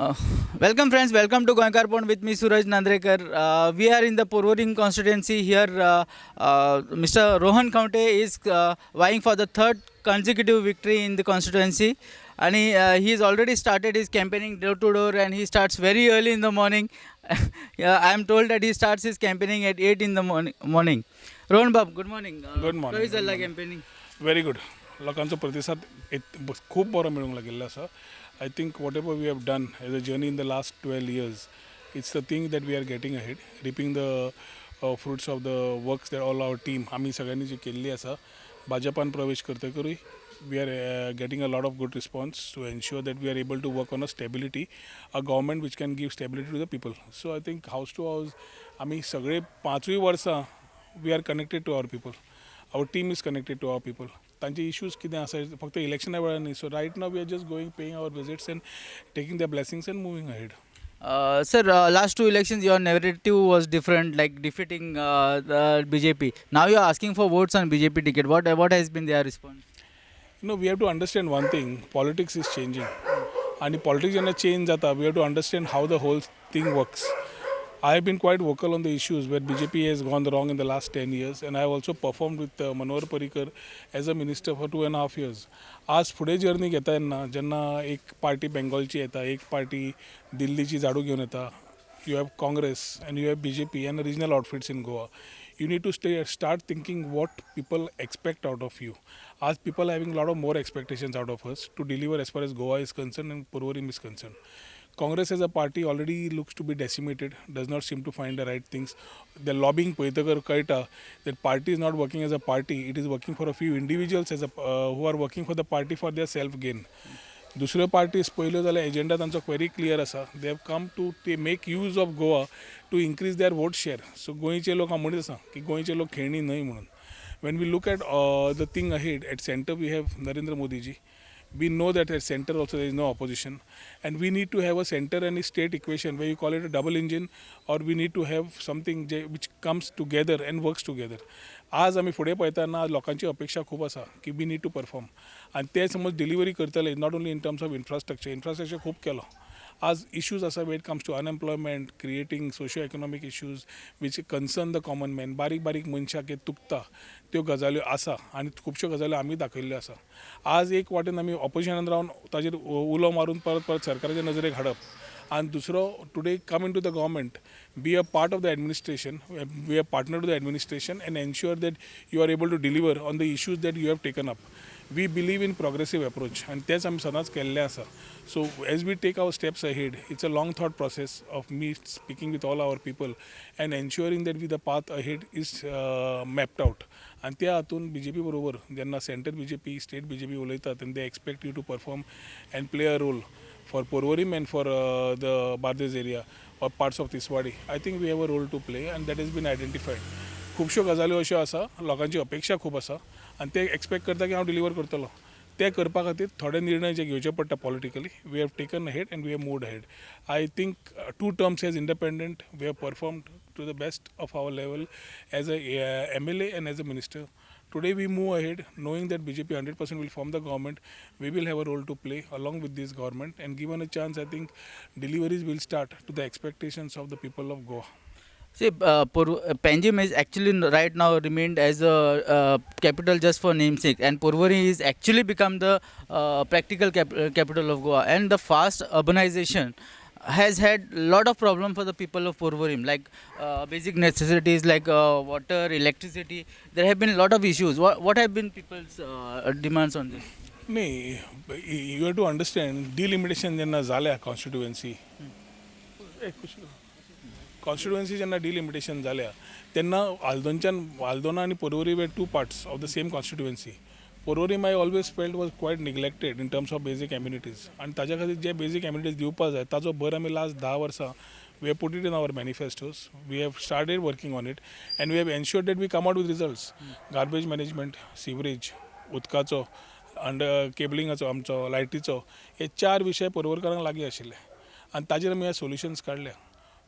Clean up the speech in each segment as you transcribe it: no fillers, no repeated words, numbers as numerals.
Uh, Welcome friends, welcome to Goemkarponn with me Suraj Nandrekar. We are in the Porvorim constituency here. Mr. Rohan Khaunte is vying for the third consecutive victory in the constituency, and he has already started his campaigning door to door, and he starts very early in the morning. Yeah, I am told that he starts his campaigning at 8 in the morning. Rohan Bab, good morning. Good How is morning. the campaigning? Very good. लोकांचो प्रतिसाद खूप बरो मेळूंक लागिल्लो आसा. I think whatever we have done as a journey in the last 12 years, it's the thing that we are getting ahead, reaping the fruits of the works that all our team आमी सगळ्यांनी जी केल्ली आसा. भाजपान प्रवेश करतकरूय we are getting a lot of good response to ensure that we are able to work on a stability, a government which can give stability to the people. So I think house to house आमी सगळे 5 वर्सां we are connected to our people. Our team is connected to our people. तांचे issues कितें आसा फक्त इलेक्शना वेळार न्ही. So right now we are just going, paying our visits and taking the blessings and moving ahead. Sir, last two elections, your narrative was different, like defeating the BJP. Now you are asking for votes on BJP ticket. What has been their response? We have to understand one thing. Politics is changing. And politics जेन्ना change जाता, we have to understand how the whole thing works. I have been quite vocal on the issues where BJP has gone wrong in the last 10 years, and I have also performed with Manohar Parrikar as a minister for 2.5 years. आज फुडें journey घेता जेन्ना एक party बेंगॉलची येता, एक party दिल्लीची झाडू घेवन येता, you have Congress and you have BJP and regional outfits in Goa. You need to start thinking what people expect out of you. As people are having a lot of more expectations out of us to deliver as far as Goa is concerned and Porvorim is concerned. Congress as a party already looks to be decimated, does not seem to find the right things. The lobbying पळयतकर कळटा that party is not working as a party, it is working for a few individuals who are working for the party for their self gain. दुसऱ्यो parties पळयल्यो जाल्यार agenda तांचो very clear आसा. They have come to make use of Goa to increase their vote share. So गोंयचे लोक हांव म्हणीत आसा की गोंयचे लोक खेळणी न्हय म्हणून. When we look at the thing ahead at centre we have Narendra Modiji. We know that at center also there is no opposition, and we need to have a center and a state equation where you call it a double engine, or we need to have something which comes together and works together. आज आमी फुडें पळयतना लोकांची अपेक्षा खूब आसा की we need to perform, आनी ते समज डिलिव्हरी करतले not only in terms of infrastructure खूब केलो. आज इश्यूज आसा when it comes to unemployment, creating socio economic issues which concern the common man. बारीक बारीक मनशाक तुकता त्यो गजाल्यो आसा, आनी खुबश्यो गजाल्यो आमी दाखयल्ल्यो आसा. आज एक वाटेन आमी ऑपोजिशनान रावन ताजेर उलो मारून परत परत सरकाराच्या नजरेक हाडप, and dusro today come into the government, be a part of the administration, be a partner to the administration, and ensure that you are able to deliver on the issues that you have taken up. We believe in progressive approach, and तेच आमी सदांच केल्लें आसा. So as we take our steps ahead, it's a long thought process of me speaking with all our people and ensuring that the path ahead is mapped out. आणि त्या हातून BJP बरोबर जेन्ना सेंटर BJP, स्टेट BJP उलयतात, and they expect you to perform and play a role for Porvorim and for the Bardes area or parts of Tiswadi. I think we have a role to play, and that has been identified. खुबश्यो गजाल्यो अश्यो आसा, लोकांची अपेक्षा खूब आसा, आनी ते expect करता की हांव डिलिव्हर करतलो. ते करपा खातीर थोडे निर्णय जे घेवचे पडटा politically. We have taken ahead and we have moved ahead. I think 2 terms as independent we have performed to the best of our level as a MLA and as a minister. Today we move ahead knowing that BJP 100% will form the government. We will have a role to play along with this government, and given a chance, I think deliveries will start to the expectations of the people of Goa. See, Panjim is actually right now remained as a capital just for namesake, and Porvorim is actually become the practical capital of Goa. And the fast urbanization has had lot of problem for the people of Porvorim, like basic necessities like water, electricity. There have been a lot of issues. What have been people's demands on this? नाही, you have to understand delimitation जेन्ना जाल्या constituency जेन्ना delimitation जाल्या तेन्ना आल्दोना आनी पोरवोरी वे 2 parts of the same constituency. Porvorim I always felt was quite neglected in terms of basic amenities, and ताज्या खातीर जे basic amenities दिवपा जाय ताजो भर आमी लास्ट 10 वर्सां we have put it in our manifestos. We have started working on it, and we have ensured that we come out with results. Garbage management, sewerage, उदकाचो, केबलिंगाचो, आमचो लायटीचो, हे 4 विशय पोरवोरकारांक लागीं आशिल्ले, आनी ताजेर आमी सोल्युशन्स काडल्या.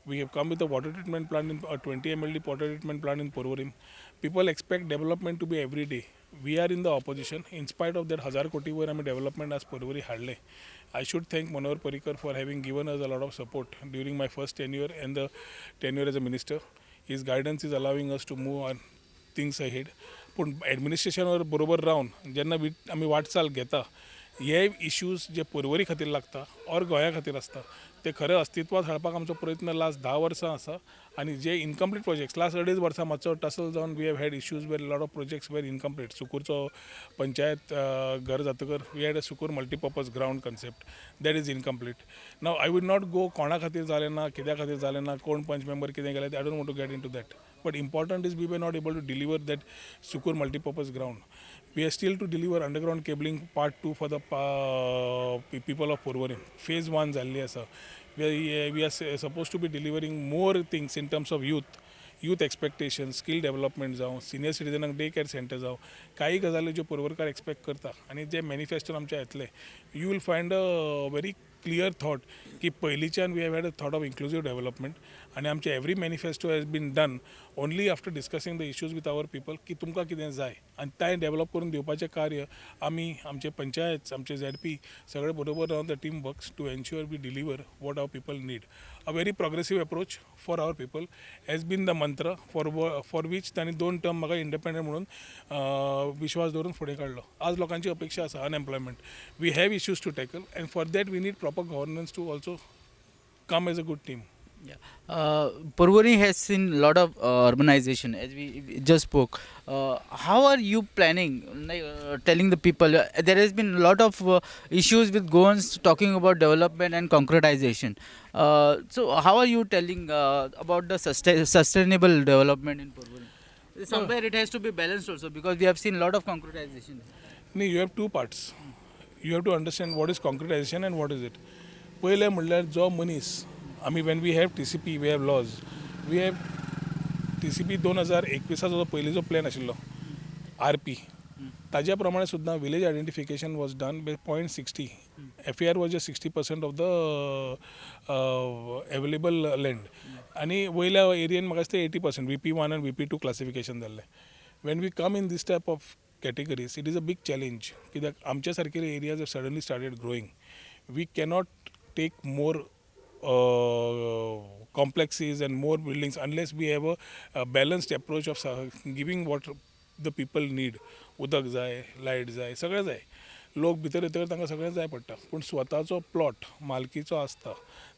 We have come with a water treatment plant, a 20 MLD water treatment plant in Porvorim. People expect development to be every day. We are in the opposition. In spite of that 1000 koti वर आम्ही development आज परवरी हाडले. I should thank Manohar Parrikar for having given us a lot of support during my first tenure and the tenure as a minister. His guidance is allowing us to move on things ahead. पण ॲडमिनिस्ट्रेशनवर बरोबर राहून जेन्ना आमी वाटचाल घेता हे issues जे परवरी खातीर लागता और गोंया खातीर आसता ते खरें अस्तित्वात हाडपाक आमचो प्रयत्न लास्ट 10 वर्सां आसा आनी जे इनकम्प्लीट प्रोजेक्ट्स लास्ट 2.5 वर्सां मातसो टसल जावन we have had issues where lot of projects were incomplete. सुकूरचो पंचायत घर जातकर we had a Sukur multipurpose ground concept that is incomplete. Now I would not go कोणा खातीर जालें ना कित्या खातीर जालें ना कोण पंच मेंबर कितें गेलें I don't want to get into that. But important is we were not able to deliver that Sukur multipurpose ground. We are still to deliver underground cabling part 2 for the people of Porvorim. Phase 1 zalli asa. We are supposed to be delivering more things in terms of youth expectations, skill development जावं, senior citizen day care centre जावं, काही गजाली ज्यो पोरवोरकार expect करता आनी जे मॅनिफेस्टोन आमच्या येतले you will find a very clear thought की पयलींच्यान we have had a thought of inclusive development आनी आमचे every manifesto has been done only after discussing the issues with our people की तुमकां कितें जाय आनी तें डेव्हलप करून दिवपाचें कार्य आमी आमचे पंचायत आमचे ZP सगळे बरोबर रावन the team works to ensure we deliver what our people need. A very progressive approach for our people has been the mantra for which तांणी 2 टर्म म्हाका इंडिपेंडंट म्हणून विश्वास दवरून फुडें काडलो. आज लोकांची अपेक्षा आसा unemployment. We have issues to tackle and for that we need proper governance to also come as a good team. Yeah. Porvorim has seen a lot of urbanization, as we just spoke. How are you planning, telling the people? There has been a lot of issues with Goans talking about development and concretization. So, how are you telling about the sustainable development in Porvorim? Somewhere it has to be balanced also because we have seen a lot of concretization. No, you have two parts. You have to understand what is concretization and what is it. पहिले म्हणल्यार जो मनीस आमी when we have TCP we have laws we have TCP 2021 जो पयलींचो plan आशिल्लो RP ताज्या प्रमाणे सुद्दां village identification was done by 0.60. FAR was just 60% of the available land आनी वयल्या एरियेन म्हाका दिसता 80% VP1 आनी VP2 क्लासिफिकेशन जाल्लें. When we come in these type of categories it is a big challenge कित्याक आमच्या सारके areas have suddenly started growing. We cannot take more complexes and more buildings unless we have a balanced approach of giving what the people need. उदक जाय, light जाय, सगळें जाय. लोक भितर येतकर तांकां सगळें जाय पडटा पूण स्वताचो प्लॉट मालकीचो आसता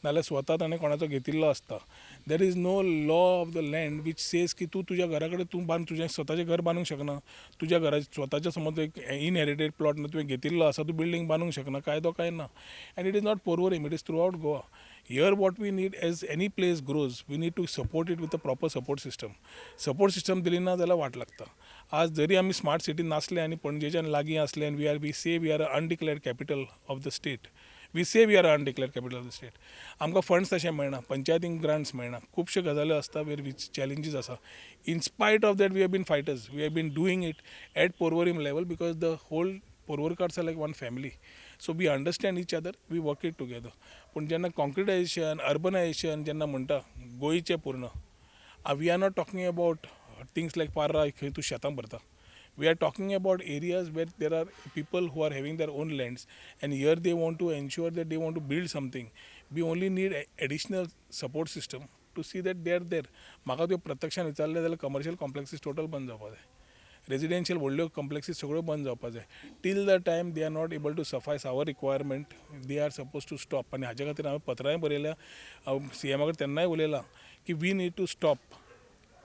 नाल्यार स्वता ताणें कोणाचो घेतिल्लो आसता. There is no law of the land which says की तूं तुज्या घरा कडेन तूं तुजें स्वताचें घर बांदूंक शकना. तुज्या घरा स्वताचें समज एक इनहेरिटेड प्लॉट तुवें घेतिल्लो आसा तूं बिल्डींग बांदूंक शकना. कायदो काय ना. End it is not Porvorim, it is throughout Goa. Here what we need as any place grows we need to support it with a proper support system दिली ना जाल्यार वाट लागता. आज जरी आमी स्मार्ट सिटी नासले आनी पणजेच्यान लागीं आसले आनी we say we are a undeclared capital of the state. We say we are undeclared capital of the state. आमकां फंड्स तशें मेळना, पंचायतींक ग्रांट्स मेळना, खुबश्यो गजाल्यो आसता वेर वीच चॅलेंजीस आसा. In spite of that we have been fighters. We have been doing it at Porvorim level because the whole Porvorkars are like one family. So we understand each other, we work it together. पण जेन्ना कॉन्क्रिटायझेशन urbanisation जेन्ना म्हणटा गोंयचें पूर्ण we are not talking about things like Parra खंय तूं शेतां भरता. We are talking about areas where there are people who are having their own lands and here they want to ensure that they want to build something. We only need additional support system to see that they are there. म्हाका त्यो प्रत्यक्षान विचारलें जाल्यार commercial कॉम्प्लेक्सीस total बंद जावपा जाय. Residential व्हडल्यो कॉम्प्लेक्सीस सगळ्यो बंद जावपा जाय. Till the time they are not able to suffice our requirement they are suppose to stop. आनी हाजे खातीर हांवें पत्रांय बरयल्या CM कडेन तेन्नाय उलयलां की we need to stop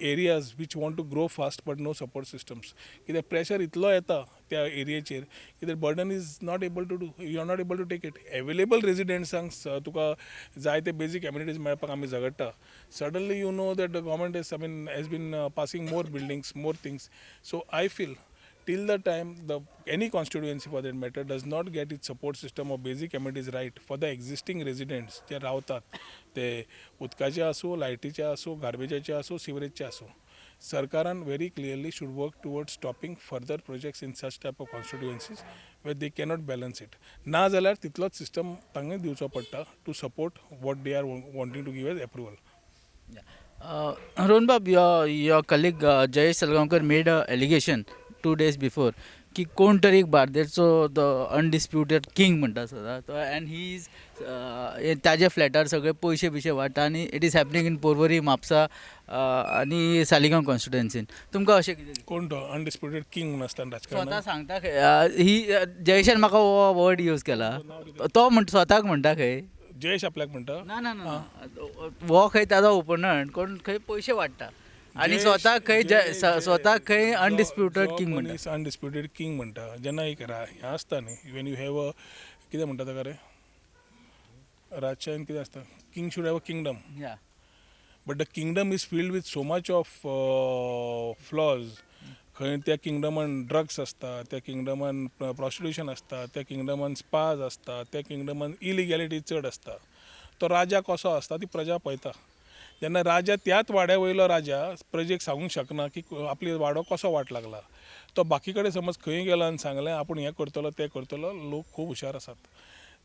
areas which want to grow fast but no support systems. कित्याक प्रेशर इतलो येता त्या एरियेचेर कित्याक burden is not able to do you are not able to take it. Available रेजिडेंट्सांक तुका जाय ते बेजीक एम्युनिटीज मेळपाक आमी झगडटा. Suddenly you know that the government is has been passing more buildings more things. So I feel till the time any constituency for that matter does not get its support system of basic amenities right for the existing residents जे रावतात ते उदकाचे आसूं लायटीचे आसूं गार्बेजाचे आसूं सिवरेजचे आसूं सरकारान very clearly should work towards stopping further projects in such type of constituencies where they cannot balance it. ना जाल्यार तितलोच सिस्टम तांकां दिवचो पडटा to support what they are wanting to give as approval. Rohan Bab, your colleague Jayesh Salgaonkar made an allegation 2 days before की कोण तरी एक बार्देरचो द अनडिस्प्युटेड किंग म्हणटा सदा तो अँड ही इज ताज्या फ्लॅटार सगळे पयशे बिशे वाडटा आनी it is happening in Porvorim Mapusa आनी सालिगांव कॉन्स्टिट्युएन्सीन तुमकां अशें कितें दिसता? कोण तो अनडिस्प्युटेड किंग म्हणून आसता राजकारणात? स्वता सांगता ही जयेशान म्हाका हो वर्ड यूज केला तो स्वताक म्हणटा खंय जयेश आपल्याक म्हणटा ना ना ना हो खंय ताजो ओपोनंट कोण खंय पयशे वाडटा आनी स्वताक खंय स्वताक खंय अनडिस्प्युटेड किंग म्हणटा. अनडिस्प्युटेड किंग म्हणटा जेन्ना एक हें आसता न्ही वेन यू हॅव अ कितें म्हणटा ताका रे राजशाहीन कितें आसता king should have a kingdom या but the kingdom is filled with so much of flaws. खंय त्या किंगडमान ड्रग्स आसता, त्या किंगडमान प्रॉस्टिट्युशन आसता, त्या किंगडमान स्पाज आसता, त्या किंगडमान इलिगॅलिटी चड आसता. तो राजा कसो आसता ती प्रजा पळयता. जेन्ना राजा त्याच वाड्या वयलो राजा प्रजेक सांगूंक शकना की आपली वाडो कसो वाट लागला. तो बाकी कडेन समज खंय गेलो आनी सांगलें आपूण हें करतलो तें करतलो लोक खूब हुशार आसात.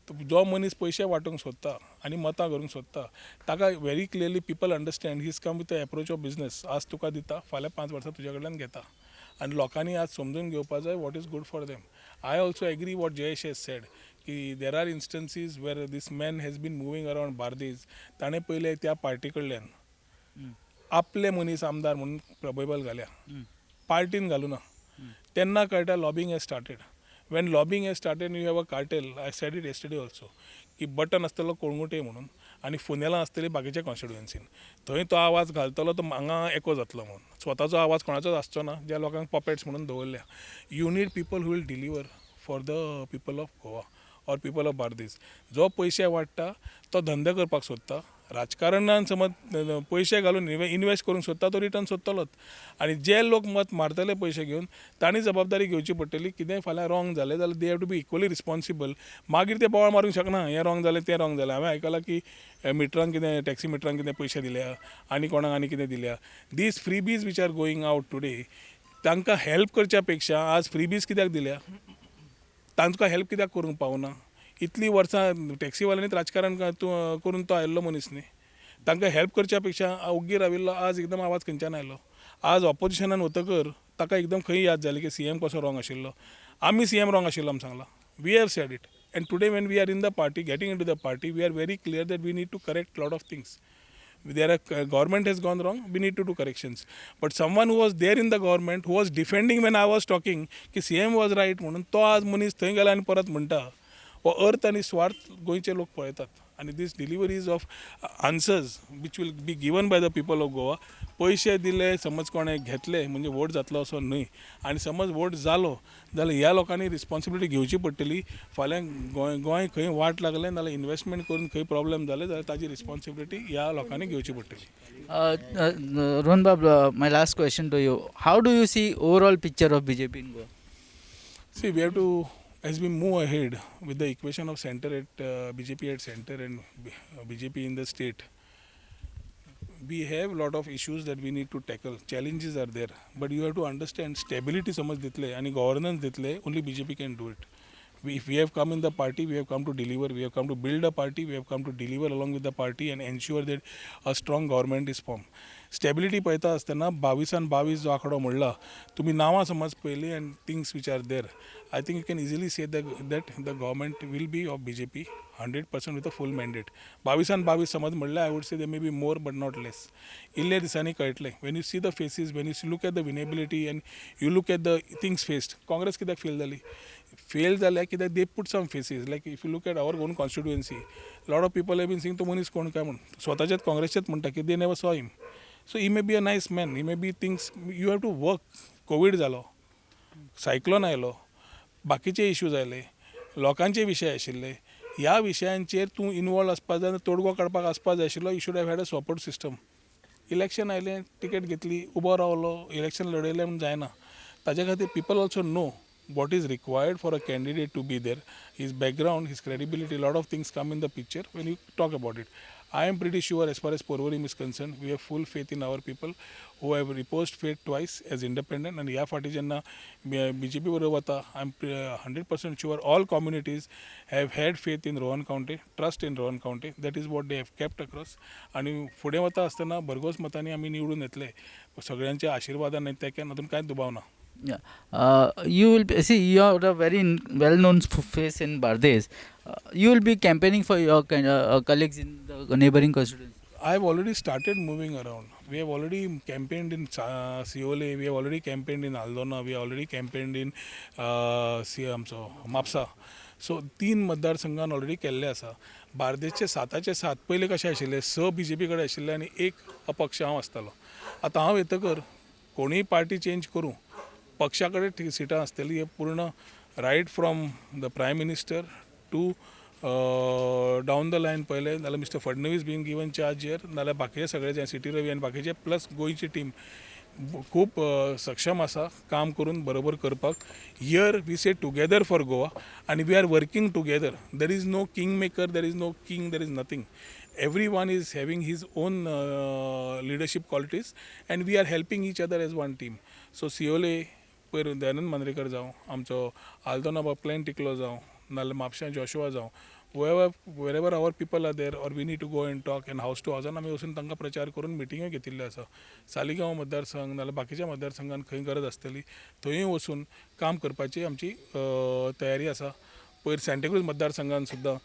जो मनीस पयशे वांटूंक सोदता आनी मतां करूंक सोदता ताका very clearly people understand his come with the approach of business. आज तुका दिता फाल्यां 5 वर्सां तुज्या कडल्यान घेता आनी लोकांनी आज समजून घेवपा जाय what is good for them. I also agree what Jayesh has said की there are instances where this man has been moving around Bardez. ताणें पयलें त्या पार्टी कडल्यान आपले मनीस आमदार म्हणून प्रबेबल घाल्या पार्टीन घालूं ना. तेन्ना कळटा lobbying has started. Wien lobbying has started you have a cartel. I said it yesterday also की बटन आसतलो कोळंगुटे म्हणून आनी फोनेलां आसतली बाकीच्या कॉन्स्टिट्युएन्सीन. थंय तो आवाज घालतलो तो हांगा एको जातलो म्हणून. स्वताचो आवाज कोणाचोच आसचो ना. ज्या लोकांक पपेट्स म्हणून दवरल्या. You need people who will deliver for the people of Goa or people of Bardez. जो पयशे वाडटा तो धंदे करपाक सोदता. राजकारणान समज पयशे घालून इन्वेस्ट करूंक सोदता तो रिटर्न सोदतलोच. आनी जे लोक मत मारतले पयशे घेवन तांणी जबाबदारी घेवची पडटली. कितेंय फाल्यां रॉंग जालें जाल्यार they have to be equally responsible. मागीर ते बोवाळ मारूंक शकना हें रॉंग जालें तें रॉंग जालें. हांवें आयकलां की मिटरांक कितें टॅक्सी मिटरांक कितें पयशे दिल्या आनी कोणाक आनी कितें दिल्या. These freebies which are going out today तांकां हेल्प करच्या पेक्षा आज फ्रीबीज कित्याक दिल्या तांकां हेल्प कित्याक करूंक पावना. इतलीं वर्सां टॅक्सीवाल्यांनीच राजकारण करून तो आयिल्लो मनीस न्ही. तांकां हेल्प करच्या पेक्षा ओग्गी राविल्लो आज एकदम आवाज खंयच्यान आयलो. आज ऑपोजिशनान वतकर ताका एकदम खंय याद जालें की CM कसो रॉंग आशिल्लो. आमी CM रॉंग आशिल्लो आमी सांगलां. We have said it and today when we are in the party getting into the party we are very clear that we need to correct lot of things. Government has gone wrong, we need to do corrections. But someone who was there in the government, who was defending when I was talking, की CM was right म्हणून तो आज मनीस थंय गेला आनी परत म्हणटा हो अर्थ आनी स्वार्थ गोंयचे लोक पळयतात. आनी these deliveries of answers which will be given by the people of Goa. पयशे दिले समज कोणें घेतले म्हणजे वोट जातलो असो न्हय. आनी समज वोट जालो जाल्यार ह्या लोकांनी रिस्पॉन्सिबिलिटी घेवची पडटली. फाल्यां गोंय खंय वाट लागलें नाल्यार इन्वेस्टमेंट करून खंय प्रॉब्लेम जाले जाल्यार ताजी रिस्पॉन्सिबिलिटी ह्या लोकांनी घेवची पडटली. Rohan Bab, my last question to you. How do you see overall picture of BJP in Goa? See, we have to, as we move ahead with the equation of center at BJP at center and BJP in the state, we have a lot of issues that we need to tackle. Challenges are there, but you have to understand stability समज दितले आणि governance दितले, only BJP can do it. If we have come in the party, we have come to deliver. We have come to build a party. We have come to deliver along with the party and ensure that a strong government is formed. Stability पळयता आसतना 22 जो आंकडो म्हणला तुमी नांवां समज पयली and things which are there I think you can easily say that the government will be of BJP 100% with a full mandate. 22 समज म्हणल्यार I would say they may be more but not less. इल्ले दिसांनी कळटलें. When you see the faces, when you look at the winnability and you look at the things faced. Congress कित्याक fail जाली? Fail जाल्यार कित्याक they put some faces. Like if you look at our own constituency lot of people have been seeing तो मनीस कोण काय म्हणून स्वताच्याच काँग्रेसचेच म्हणटा की दे नेवर सॉ हिम. So he may be a nice man, he may be things, you have to work. Covid जालो, cyclone आयलो, बाकीचे इश्यूज आयले, लोकांचे विशय आशिल्ले. ह्या विशयांचेर तूं इनवॉल्व आसपाक जाय, तोडगो काडपाक आसपाक जाय आशिल्लो. You should have had a support system. Election आयलें, टिकेट घेतली, उबो रावलो, इलेक्शन लडयलें म्हणून जायना. ताजे खातीर people also know what is required for a candidate to be there, his background, his credibility, lot of things come in the picture when you talk about it. I am pretty sure as far as Porvorim is concerned, we have full faith in our people who have reposed faith twice as independent. And या फाटी जेन्ना BJP बरोबर वता, I am 100% sure all communities have had faith in Rohan Khaunte, trust in Rohan Khaunte. That is what they have kept across. आणि फुडें वता आसतना भरघोस मतांनी आमी निवडून येतले. सगळ्यांच्या आशिर्वादान तेक्यान हातून कांयच दुबाव ना. Yeah. You will be, see, you are a very well-known face in Bardes. You will be campaigning for your colleagues in the neighboring constituency. I've already started moving around. We have already campaigned in Siole, we have already campaigned in Aldona, we have already campaigned in आमचो Mapusa. So 3 मतदारसंघान already केल्ले आसा. बार्देसचे 7चे 7 पयलीं कशें आशिल्ले, 6 BJP कडेन आशिल्ले आनी 1 अपक्ष हांव आसतालो. आतां हांव येतकर कोणीय पार्टी चेंज करूं, पक्षा कडेन सिटां आसतली. हे पूर्ण right from the prime minister to down the line पळयलें जाल्यार mister Fadnavis been given charge here, नाल्यार बाकीचे सगळे जे सिटी रवी आनी बाकीचे प्लस गोंयची टीम खूब सक्षम आसा काम करून बरोबर करपाक. Here we say together for Goa आनी we are working together. There is no king maker, there is no king, there is nothing. Everyone is having his own leadership qualities and we are helping each other as one team. So Siolim पयर दयानंद मांद्रेकर जावं, आमचो आल्दोना बापलेन टिकलो जावं, नाल्यार म्हापशां Joshua जावं, wherever our people are there or we need to go and talk and house to house आमी वचून तांकां प्रचार करून मिटिंग्यो घेतिल्ल्यो आसा. सालिगांव मतदारसंघ नाल्यार बाकीच्या मतदारसंघान खंय गरज आसतली थंय वचून काम करपाची आमची तयारी आसा. पयर सँटाक्रूज मतदारसंघान सुद्दां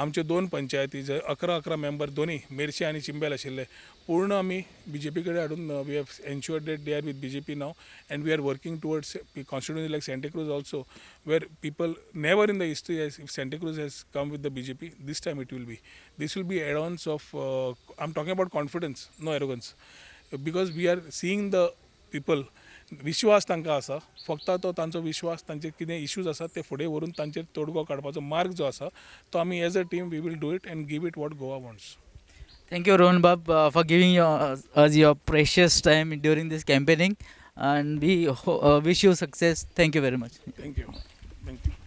आमच्यो 2 पंचायती जे 11 मेंबर दोनी मेर्शे आनी चिंबेल आशिल्ले पूर्ण आमी BJP कडेन हाडून we have ensured that they are with BJP now and we are working towards constituency like Santa Cruz also where people never in the history as if Santa Cruz has come with the BJP, this time it will be. This will be add-ons of, I'm talking about confidence, no arrogance. Because we are seeing the people, विश्वास तांकां आसा, फक्त तो तांचो विश्वास तांचे कितें issues आसा ते फुडें व्हरून तांचेर तोडगो काडपाचो मार्ग जो आसा तो आमी as a team we will do it and give it what Goa wants. Thank you, Rohan Bab, for giving us your precious time during this campaigning, and we wish you success. Thank you very much. Thank you. Thank you.